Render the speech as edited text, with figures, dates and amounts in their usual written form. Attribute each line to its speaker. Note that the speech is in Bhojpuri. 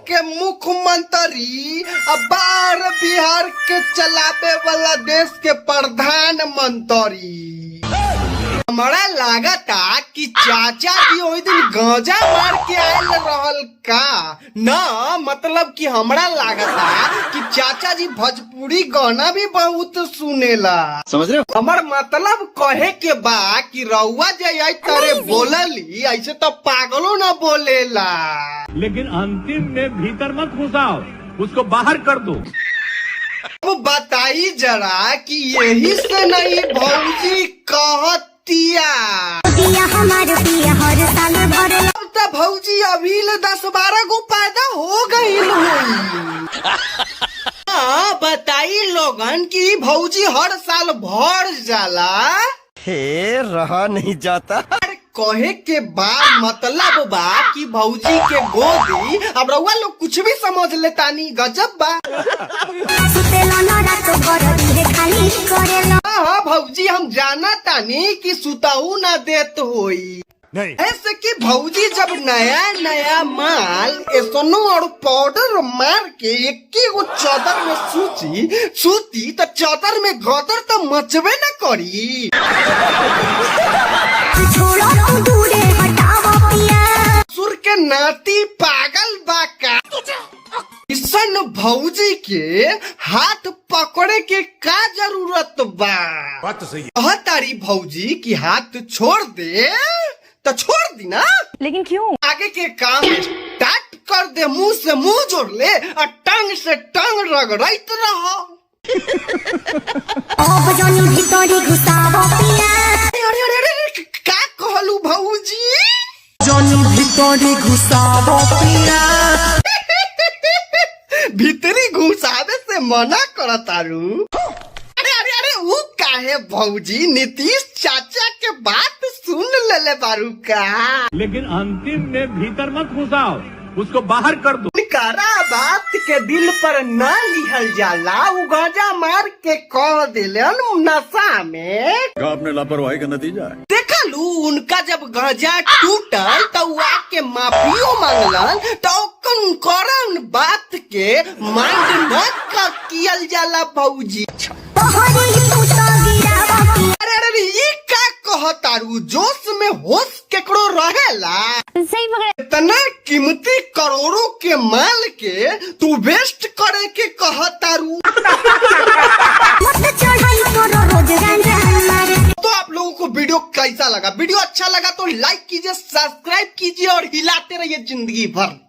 Speaker 1: के मुख्यमंत्री अब बार बिहार के चलावे वाला देश के प्रधानमंत्री। हमारा लागता कि चाचा जी ओई दिन गांजा मार के आयल रहल का न, मतलब कि हमरा लागता कि चाचा जी भोजपुरी गाना भी बहुत सुनेला, समझ रहे हो? हमार मतलब कहे के बा कि रउआ जे तरे बोलली ऐसे तो पागलों न बोलेला।
Speaker 2: लेकिन अंतिम में भीतर मत घुसाओ, उसको बाहर कर दो।
Speaker 1: अब बताई जरा कि यही से नहीं भौजी कहतिया अब तो भौजी अभी 10-12 गो पैदा हो गई हुई। हाँ बताई लोगन की भौजी हर साल भर जाला।
Speaker 3: हे रहा नहीं जाता।
Speaker 1: कहे के बाद मतलब बा कि भौजी के गोदी अब रउआ लोग कुछ भी समझ लेतानी, गजब बा। हाँ भौजी हम जाना तानी कि सुताऊ ना देत होई, ऐसे कि भौजी जब नया नया माल एसनो और पाउडर मार के एक गो चादर में सूती तो चादर में गदर तो मचबे न करी। सुर के नाती पागल बाका किशन भौजी के हाथ पकड़े के का जरूरत बा?
Speaker 4: बात तो सही
Speaker 1: है। तारी भौजी की हाथ छोड़ दे तो छोड़ दी ना, लेकिन क्यों? आगे के काम स्टार्ट कर दे, मुंह से मुंह जोड़ ले और टंग से टंग रगड़त रहो। अरे का कहलू भौजी? भीतरी घुसावे से मना करतारू। अरे वो काहे भौजी नीतीश चाचा के बात सुन ले बारू का,
Speaker 2: लेकिन अंतिम में भीतर मत घुसाओ, उसको बाहर कर दो।
Speaker 1: करा बात के दिल पर न लिहल जाला, वो गांजा मार के कह दिलन नशा में।
Speaker 4: आपने लापरवाही का नतीजा है।
Speaker 1: देखा लू उनका जब गांजा टूटल तो आके माफियो मांगलन, तो करन बात के माइंड न कियल जाला भौजी। अरे ये का कहतारू, जोश में होश केकरो रहेला? इतना कीमती करोड़ों के माल के तू वेस्ट करे के कहतारू। तो आप लोगों को वीडियो कैसा लगा? वीडियो अच्छा लगा तो लाइक कीजिए, सब्सक्राइब कीजिए और हिलाते रहिए जिंदगी भर।